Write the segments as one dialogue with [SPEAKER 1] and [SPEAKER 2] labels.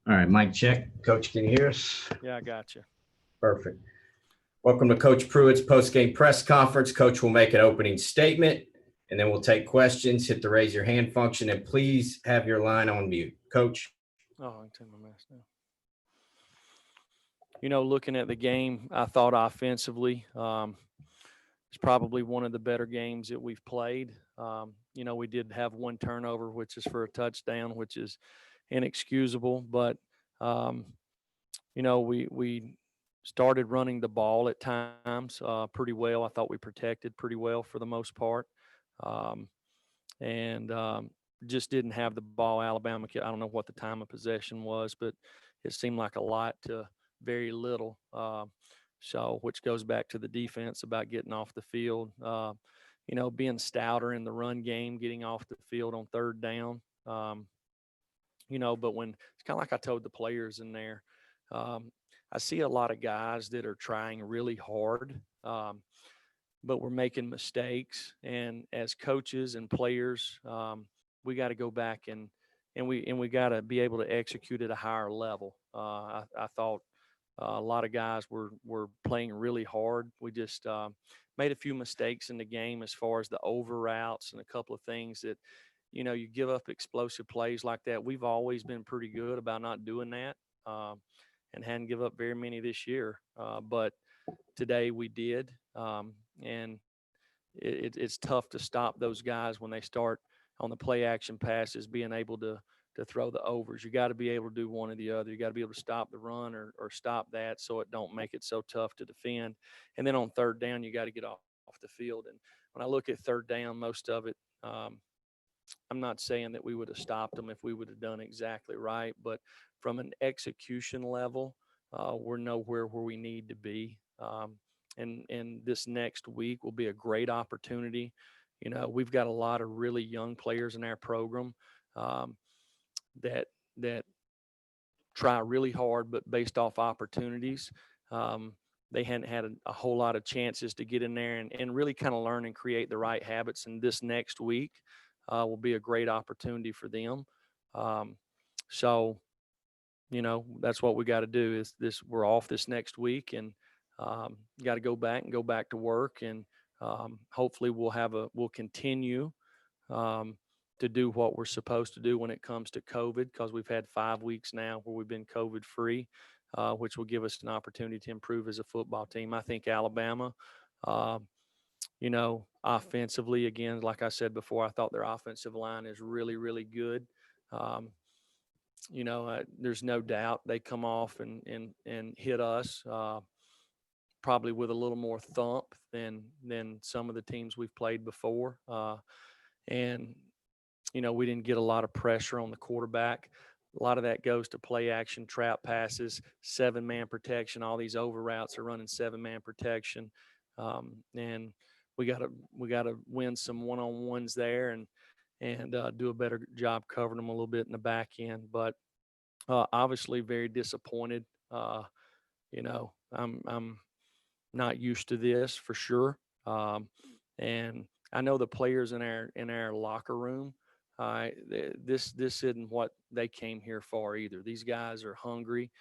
[SPEAKER 1] All right, mic check. Coach, can you hear us?
[SPEAKER 2] Yeah, I got you.
[SPEAKER 1] Perfect. Welcome to Coach Pruitt's post-game press conference. Coach will make an opening statement, and then we'll take questions. Hit the raise your hand function, and please have your line on mute. Coach.
[SPEAKER 2] Oh, I can take my mask now. Looking at the game, I thought offensively, it's probably one of the better games that we've played. We did have one turnover, which is for a touchdown, which is inexcusable. But we started running the ball at times pretty well. I thought we protected pretty well for the most part, um, and just didn't have the ball. Alabama, I don't know what the time of possession was, but it seemed like a lot to very little. So, which goes back to the defense about getting off the field. Being stouter in the run game, getting off the field on third down. But when it's kind of like I told the players in there, um, I see a lot of guys that are trying really hard, but we're making mistakes. And as coaches and players, we got to go back and we got to be able to execute at a higher level. I thought a lot of guys were playing really hard. We just made a few mistakes in the game as far as the over routes and a couple of things that you give up explosive plays like that. We've always been pretty good about not doing that, and hadn't give up very many this year. But today we did, and it's tough to stop those guys when they start on the play action passes, being able to throw the overs. You got to be able to do one or the other. You got to be able to stop the run or stop that so it don't make it so tough to defend. And then on third down, you got to get off the field. And when I look at third down, most of it, I'm not saying that we would have stopped them if we would have done exactly right, but from an execution level, we're nowhere where we need to be. And this next week will be a great opportunity. We've got a lot of really young players in our program, um, that that try really hard, but based off opportunities. Um, they hadn't had a whole lot of chances to get in there and really kind of learn and create the right habits. And this next week will be a great opportunity for them. Um, so, that's what we got to do is this, we're off this next week and got to go back to work. And hopefully we'll continue um, to do what we're supposed to do when it comes to COVID, because we've had 5 weeks now where we've been COVID free, which will give us an opportunity to improve as a football team. I think Alabama, uh, offensively, again, like I said before, I thought their offensive line is really, really good. Um, there's no doubt they come off and hit us. Probably with a little more thump than some of the teams we've played before. And we didn't get a lot of pressure on the quarterback. A lot of that goes to play action, trap passes, 7-man protection. All these over routes are running 7-man protection, and we got to win some one-on-ones there and do a better job covering them a little bit in the back end. But obviously, very disappointed. I'm not used to this for sure, and I know the players in our locker room. This isn't what they came here for either. These guys are hungry.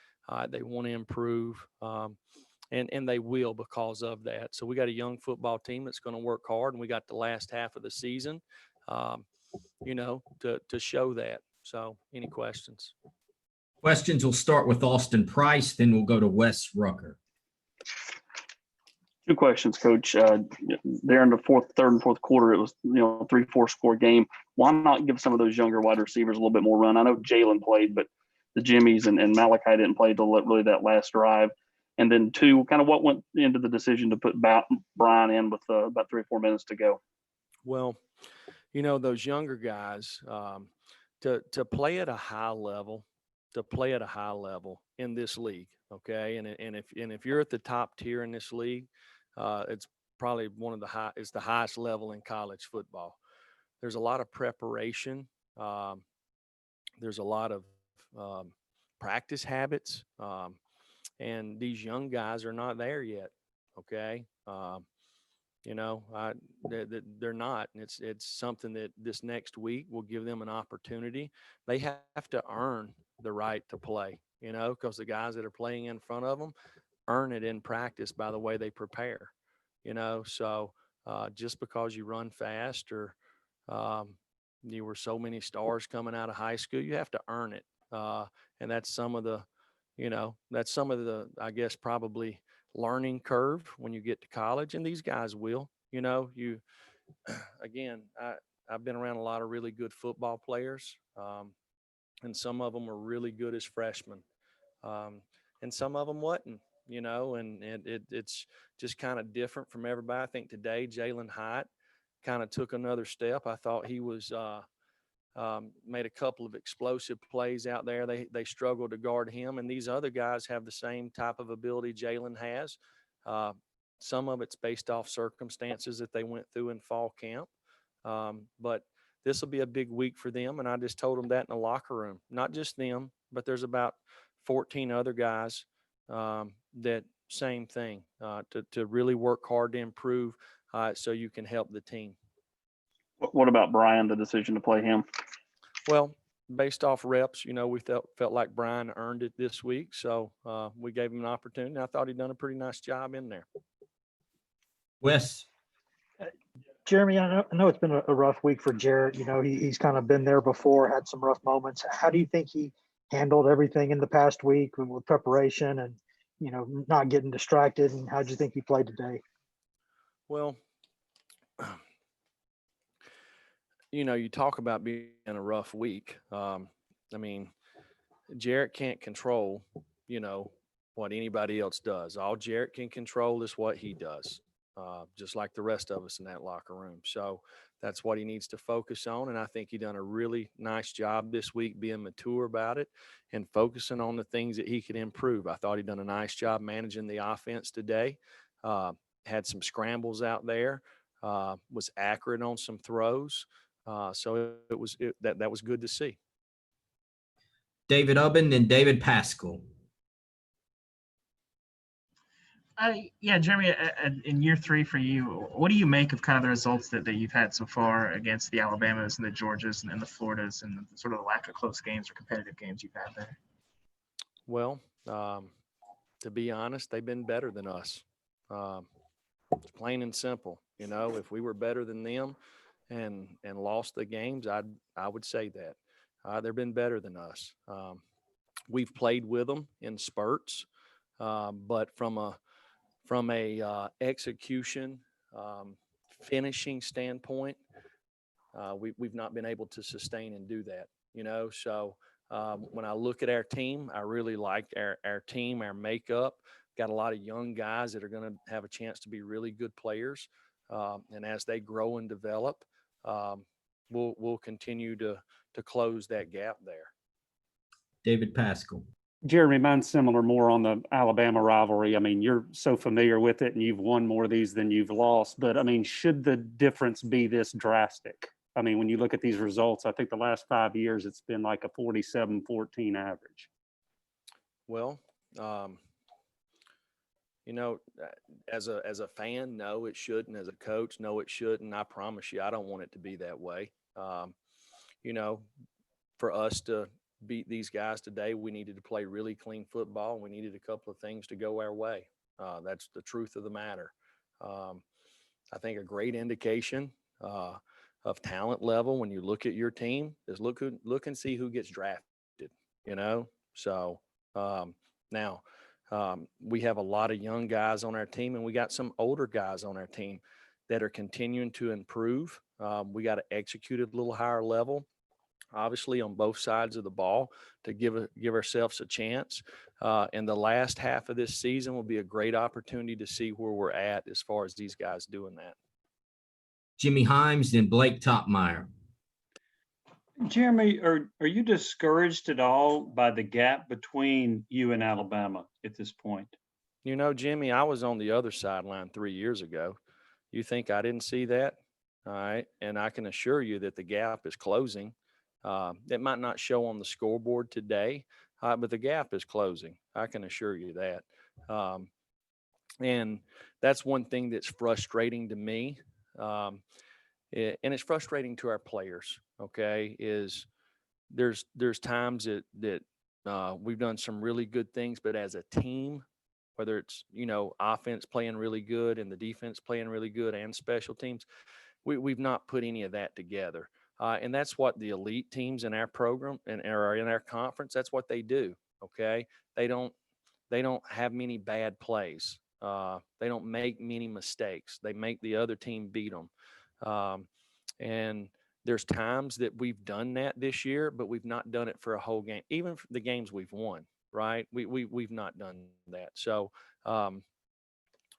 [SPEAKER 2] They want to improve, and they will because of that. So we got a young football team that's going to work hard, and we got the last half of the season, um, to show that. So, any questions?
[SPEAKER 1] Questions will start with Austin Price, then we'll go to Wes Rucker.
[SPEAKER 3] Two questions, Coach. There in the third and fourth quarter, it was 3-4 score game. Why not give some of those younger wide receivers a little bit more run? I know Jalen played, but the Jimmies and Malachi didn't play till really that last drive. And then two, kind of what went into the decision to put Brian in with about 3 or 4 minutes to go.
[SPEAKER 2] Well, those younger guys, to play at a high level, in this league, okay, and if you're at the top tier in this league, it's probably it's the highest level in college football. There's a lot of preparation. Um, there's a lot of practice habits, and these young guys are not there yet. Okay, They're not. And it's something that this next week will give them an opportunity. They have to earn the right to play, because the guys that are playing in front of them earn it in practice by the way they prepare, So just because you run fast or um, you were so many stars coming out of high school, you have to earn it. And that's some of the, I guess, probably learning curve when you get to college. And these guys will, again, I've been around a lot of really good football players. And some of them were really good as freshmen. Um, and some of them wasn't, and it's just kind of different from everybody. I think today, Jalen Hyatt kind of took another step. I thought he was, made a couple of explosive plays out there. They struggled to guard him, and these other guys have the same type of ability Jalen has. Uh, some of it's based off circumstances that they went through in fall camp, but this will be a big week for them. And I just told them that in the locker room, not just them, but there's about 14 other guys that same thing to really work hard to improve so you can help the team.
[SPEAKER 3] What about Brian, the decision to play him?
[SPEAKER 2] Well, based off reps, we felt like Brian earned it this week. So we gave him an opportunity. I thought he'd done a pretty nice job in there.
[SPEAKER 1] Wes.
[SPEAKER 4] Jeremy, I know it's been a rough week for Jarrett. He's kind of been there before, had some rough moments. How do you think he handled everything in the past week with preparation and, not getting distracted? And how do you think he played today?
[SPEAKER 2] Well, you talk about being in a rough week. Jarrett can't control, what anybody else does. All Jarrett can control is what he does, just like the rest of us in that locker room. So that's what he needs to focus on. And I think he done a really nice job this week being mature about it and focusing on the things that he could improve. I thought he done a nice job managing the offense today. Had some scrambles out there, was accurate on some throws. So that was good to see.
[SPEAKER 1] David Ubben and David Pascal.
[SPEAKER 5] Yeah, Jeremy, in year 3 for you, what do you make of kind of the results that you've had so far against the Alabamas and the Georgias and the Floridas and sort of the lack of close games or competitive games you've had there?
[SPEAKER 2] Well, to be honest, they've been better than us. It's plain and simple. If we were better than them and lost the games, I would say that. They've been better than us. We've played with them in spurts, but from a execution, finishing standpoint, we've not been able to sustain and do that. So when I look at our team, I really liked our team, our makeup. Got a lot of young guys that are going to have a chance to be really good players, and as they grow and develop, we'll continue to close that gap there.
[SPEAKER 1] David Pascal.
[SPEAKER 6] Jeremy, mine's similar, more on the Alabama rivalry. You're so familiar with it and you've won more of these than you've lost. But, should the difference be this drastic? When you look at these results, I think the last 5 years, it's been like a 47-14 average.
[SPEAKER 2] Well, as a fan, no, it shouldn't. As a coach, no, it shouldn't. I promise you, I don't want it to be that way. For us to beat these guys today, we needed to play really clean football. We needed a couple of things to go our way. That's the truth of the matter. I think a great indication of talent level when you look at your team is look and see who gets drafted. So now we have a lot of young guys on our team, and we got some older guys on our team that are continuing to improve. We got to execute at a little higher level, obviously on both sides of the ball, to give ourselves a chance. And the last half of this season will be a great opportunity to see where we're at as far as these guys doing that.
[SPEAKER 1] Jimmy Himes and Blake Topmeyer.
[SPEAKER 7] Jeremy, are you discouraged at all by the gap between you and Alabama at this point?
[SPEAKER 2] Jimmy, I was on the other sideline 3 years ago. You think I didn't see that? All right. And I can assure you that the gap is closing. It might not show on the scoreboard today, but the gap is closing. I can assure you that. And that's one thing that's frustrating to me. And it's frustrating to our players. Okay. Is there's times that we've done some really good things, but as a team, whether it's, offense playing really good and the defense playing really good and special teams, we've not put any of that together. And that's what the elite teams in our program and or in our conference, that's what they do. Okay. They don't have many bad plays. They don't make many mistakes. They make the other team beat them. And there's times that we've done that this year, but we've not done it for a whole game. Even for the games we've won, right? We've not done that. So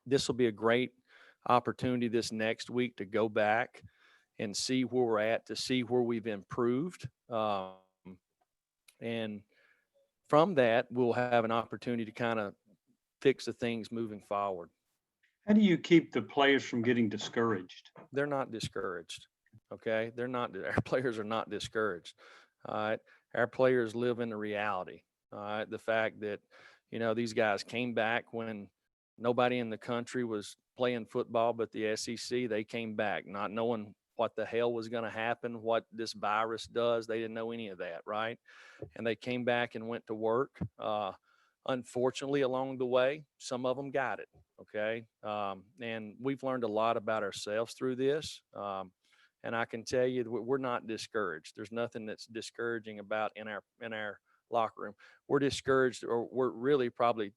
[SPEAKER 2] this will be a great opportunity this next week to go back and see where we're at, to see where we've improved. And from that, we'll have an opportunity to kind of fix the things moving forward.
[SPEAKER 7] How do you keep the players from getting discouraged?
[SPEAKER 2] They're not discouraged. Okay. They're not, our players are not discouraged. All right. Our players live in the reality. All right. The fact that, these guys came back when nobody in the country was playing football but the SEC. They came back not knowing what the hell was going to happen, what this virus does. They didn't know any of that. Right. And they came back and went to work. Unfortunately, along the way, some of them got it. Okay. And we've learned a lot about ourselves through this. And I can tell you that we're not discouraged. There's nothing that's discouraging about in our locker room. We're discouraged, or we're really probably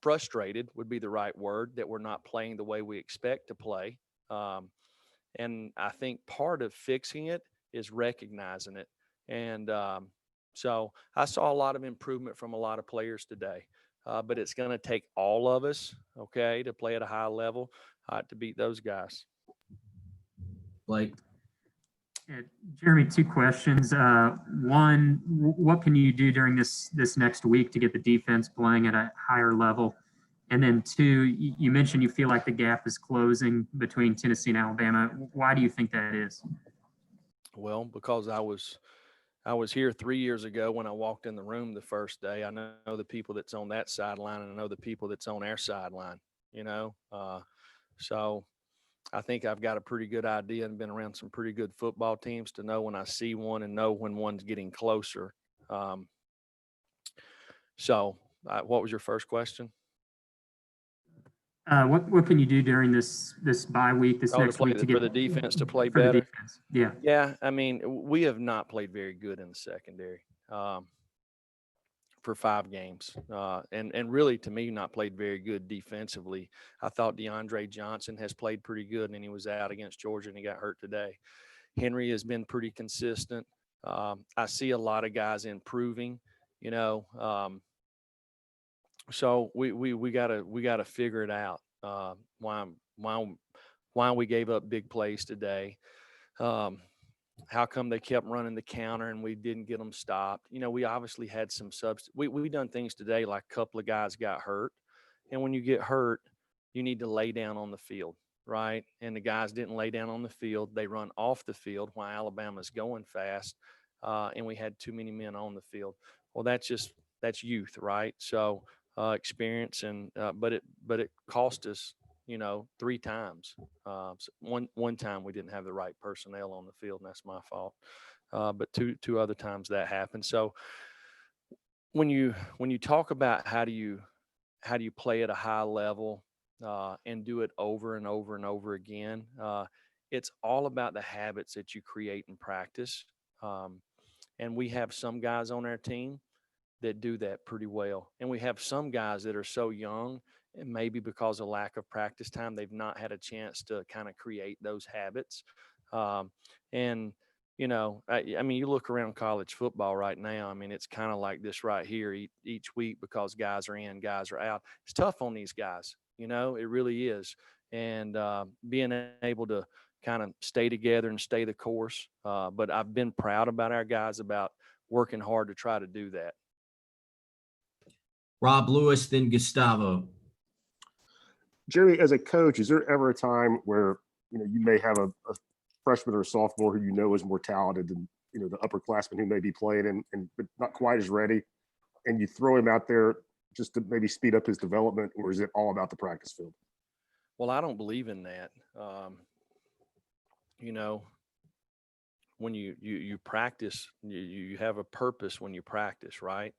[SPEAKER 2] frustrated would be the right word, that we're not playing the way we expect to play. And I think part of fixing it is recognizing it. And so I saw a lot of improvement from a lot of players today. But it's going to take all of us, okay, to play at a high level to beat those guys.
[SPEAKER 1] Blake.
[SPEAKER 8] Jeremy, two questions. One, what can you do during this next week to get the defense playing at a higher level? And then two, you mentioned you feel like the gap is closing between Tennessee and Alabama. Why do you think that is?
[SPEAKER 2] Well, because I was here 3 years ago when I walked in the room the first day. I know the people that's on that sideline, and I know the people that's on our sideline, so I think I've got a pretty good idea and been around some pretty good football teams to know when I see one and know when one's getting closer. What was your first question?
[SPEAKER 8] What can you do during this bye week, next week
[SPEAKER 2] for the defense to play
[SPEAKER 8] for the
[SPEAKER 2] better?
[SPEAKER 8] defense? Yeah.
[SPEAKER 2] Yeah, I mean, we have not played very good in the secondary for 5 games, and really, to me, not played very good defensively. I thought DeAndre Johnson has played pretty good, and he was out against Georgia, and he got hurt today. Henry has been pretty consistent. I see a lot of guys improving, so we gotta figure it out. Why we gave up big plays today. How come they kept running the counter and we didn't get them stopped? We obviously had some we done things today, like a couple of guys got hurt. And when you get hurt, you need to lay down on the field, right? And the guys didn't lay down on the field. They run off the field while Alabama's going fast. And we had too many men on the field. Well, that's youth, right? So experience but it cost us 3 times. One time we didn't have the right personnel on the field, and that's my fault. But two other times that happened. So when you talk about how do you play at a high level and do it over and over and over again, it's all about the habits that you create in practice. And we have some guys on our team that do that pretty well. And we have some guys that are so young, and maybe because of lack of practice time, they've not had a chance to kind of create those habits. And, I mean, you look around college football right now, I mean, it's kind of like this right here each week, because guys are in, guys are out. It's tough on these guys, it really is. And being able to kind of stay together and stay the course. But I've been proud about our guys about working hard to try to do that.
[SPEAKER 1] Rob Lewis, then Gustavo.
[SPEAKER 9] Jerry, as a coach, is there ever a time where you may have a freshman or a sophomore who is more talented than the upperclassmen who may be playing and but not quite as ready, and you throw him out there just to maybe speed up his development, or is it all about the practice field?
[SPEAKER 2] Well, I don't believe in that. When you practice, you have a purpose when you practice, right?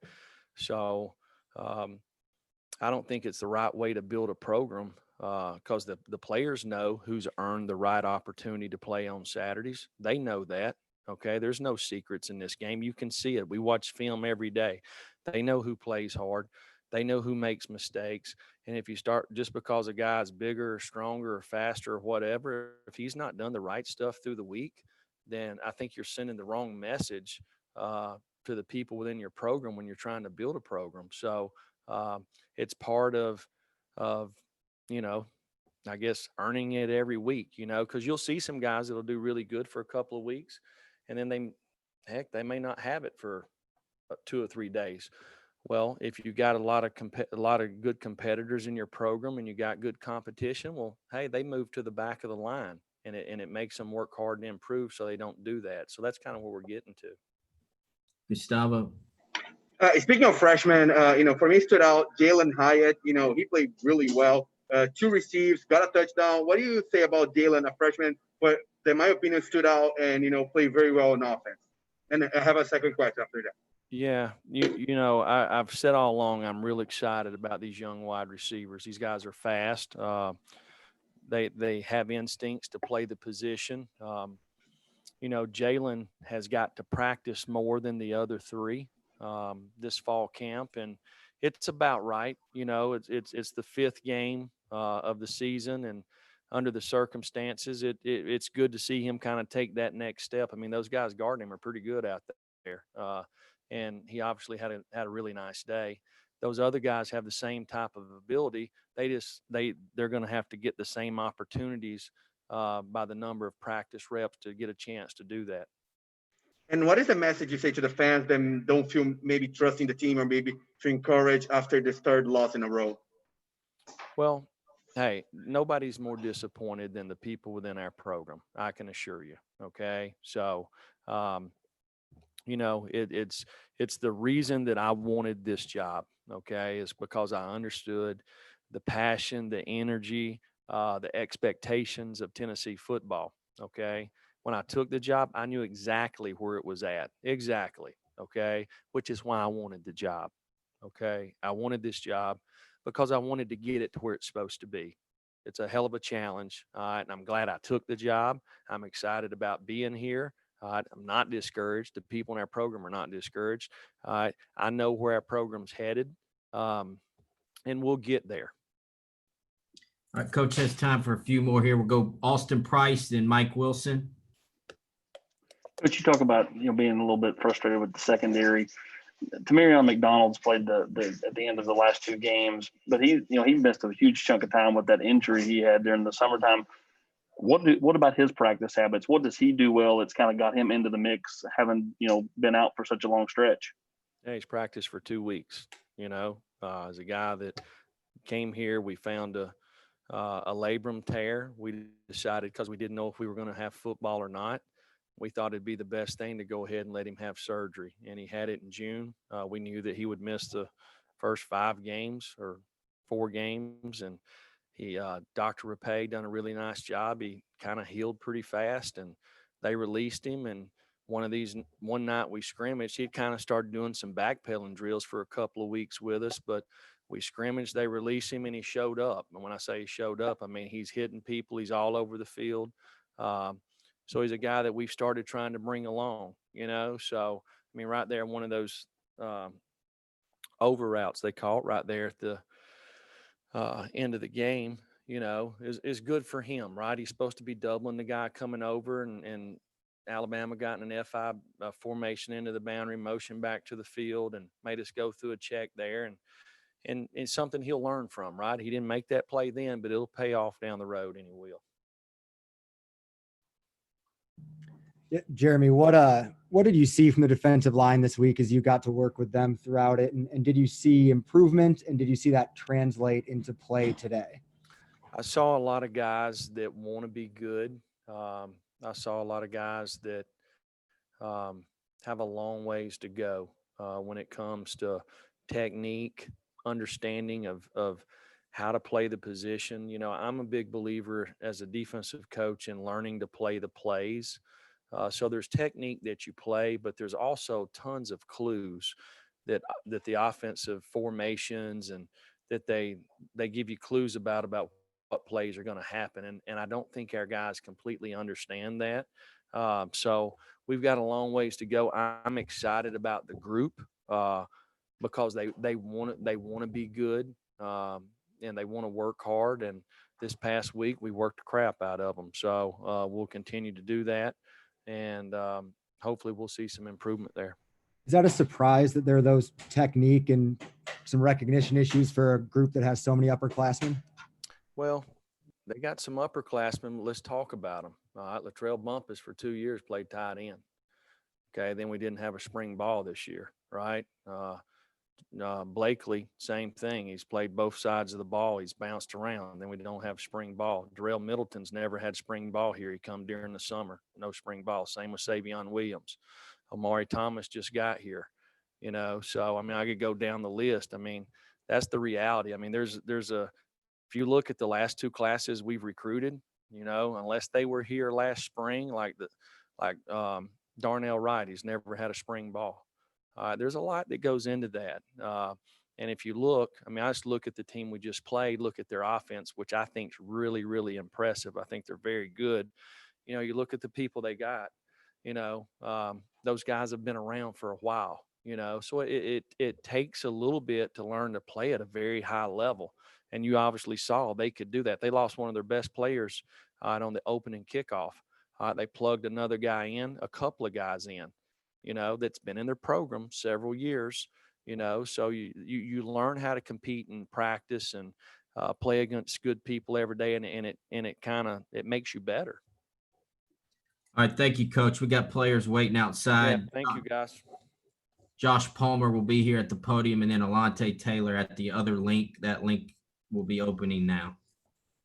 [SPEAKER 2] So I don't think it's the right way to build a program because the players know who's earned the right opportunity to play on Saturdays. They know that. Okay, there's no secrets in this game. You can see it. We watch film every day. They know who plays hard. They know who makes mistakes. And if you start just because a guy's bigger or stronger or faster or whatever, if he's not done the right stuff through the week, then I think you're sending the wrong message to the people within your program when you're trying to build a program. So it's part of you know, I guess earning it every week, because you'll see some guys that'll do really good for a couple of weeks, and then they may not have it for 2 or 3 days. Well, if you got a lot of good competitors in your program and you got good competition, well, hey, they move to the back of the line, and it makes them work hard and improve so they don't do that. So that's kind of what we're getting to.
[SPEAKER 1] Gustavo.
[SPEAKER 10] Speaking of freshmen, for me stood out Jalen Hyatt. He played really well. 2 receives, got a touchdown. What do you say about Jalen, a freshman, but in my opinion stood out and played very well in offense? And I have a second question after that.
[SPEAKER 2] Yeah, I've said all along I'm real excited about these young wide receivers. These guys are fast. They have instincts to play the position. Jalen has got to practice more than the other 3 this fall camp, and it's about right. It's the 5th game of the season, and under the circumstances, it's good to see him kind of take that next step. I mean, those guys guarding him are pretty good out there, and he obviously had a really nice day. Those other guys have the same type of ability. They're going to have to get the same opportunities by the number of practice reps to get a chance to do that.
[SPEAKER 10] And what is the message you say to the fans that don't feel maybe trusting the team or maybe feel encouraged after this 3rd loss in a row?
[SPEAKER 2] Well, hey, nobody's more disappointed than the people within our program, I can assure you. Okay. So, it's the reason that I wanted this job. Okay. Is because I understood the passion, the energy, the expectations of Tennessee football. Okay. When I took the job, I knew exactly where it was at. Exactly. Okay. Which is why I wanted the job. Okay. I wanted this job because I wanted to get it to where it's supposed to be. It's a hell of a challenge. And I'm glad I took the job. I'm excited about being here. I'm not discouraged. The people in our program are not discouraged. I know where our program's headed, and we'll get there.
[SPEAKER 1] All right, Coach has time for a few more here. We'll go Austin Price, then Mike Wilson.
[SPEAKER 3] But you talk about being a little bit frustrated with the secondary. Tamarion McDonald's played at the end of the last 2 games, but he missed a huge chunk of time with that injury he had during the summertime. What about his practice habits? What does he do well that's kind of got him into the mix, having been out for such a long stretch?
[SPEAKER 2] Yeah, he's practiced for 2 weeks. As a guy that came here, we found a labrum tear. We decided, because we didn't know if we were going to have football or not, we thought it'd be the best thing to go ahead and let him have surgery. And he had it in June. We knew that he would miss the first 5 games or 4 games. And Dr. Rapay done a really nice job. He kind of healed pretty fast, and they released him. And one night we scrimmaged, he kind of started doing some backpedaling drills for a couple of weeks with us, but we scrimmaged, they released him, and he showed up. And when I say he showed up, I mean, he's hitting people. He's all over the field. So he's a guy that we've started trying to bring along, So, I mean, right there, one of those over routes, they call it, right there at the end of the game, is good for him, right? He's supposed to be doubling the guy coming over, and Alabama got in an F5 formation into the boundary, motion back to the field, and made us go through a check there. And it's something he'll learn from, right? He didn't make that play then, but it'll pay off down the road, and he will.
[SPEAKER 11] Yeah, Jeremy, what did you see from the defensive line this week as you got to work with them throughout it? And did you see improvement, and did you see that translate into play today?
[SPEAKER 2] I saw a lot of guys that want to be good. I saw a lot of guys that have a long ways to go when it comes to technique, understanding of how to play the position. You know, I'm a big believer as a defensive coach in learning to play the plays. So there's technique that you play, but there's also tons of clues that the offensive formations and that they give you clues about what plays are going to happen. And I don't think our guys completely understand that. So we've got a long ways to go. I'm excited about the group because they want to be good and they want to work hard. And this past week we worked the crap out of them. So we'll continue to do that, and hopefully we'll see some improvement there.
[SPEAKER 11] Is that a surprise that there are those technique and some recognition issues for a group that has so many upperclassmen?
[SPEAKER 2] Well, they got some upperclassmen. Let's talk about them. All right, Latrell Bumpus for 2 years played tight end. Okay, then we didn't have a spring ball this year, right? Blakely, same thing. He's played both sides of the ball. He's bounced around. Then we don't have spring ball. Darrell Middleton's never had spring ball here. He come during the summer, no spring ball. Same with Savion Williams. Amari Thomas just got here, you know. So I mean, I could go down the list. I mean, that's the reality. I mean, if you look at the last 2 classes we've recruited, you know, unless they were here last spring, like Darnell Wright, he's never had a spring ball. There's a lot that goes into that. And if you look, I mean, I just look at the team we just played, look at their offense, which I think is really, really impressive. I think they're very good. You know, you look at the people they got, you know, those guys have been around for a while, you know, so it takes a little bit to learn to play at a very high level. And you obviously saw they could do that. They lost one of their best players on the opening kickoff. They plugged another guy in, a couple of guys in, you know, that's been in their program several years, you know, so you learn how to compete and practice and play against good people every day. And it makes you better.
[SPEAKER 1] All right, thank you, Coach. We got players waiting
[SPEAKER 2] Yeah,
[SPEAKER 1] outside.
[SPEAKER 2] thank you, guys.
[SPEAKER 1] Josh Palmer will be here at the podium, and then Alante Taylor at the other link. That link will be opening now.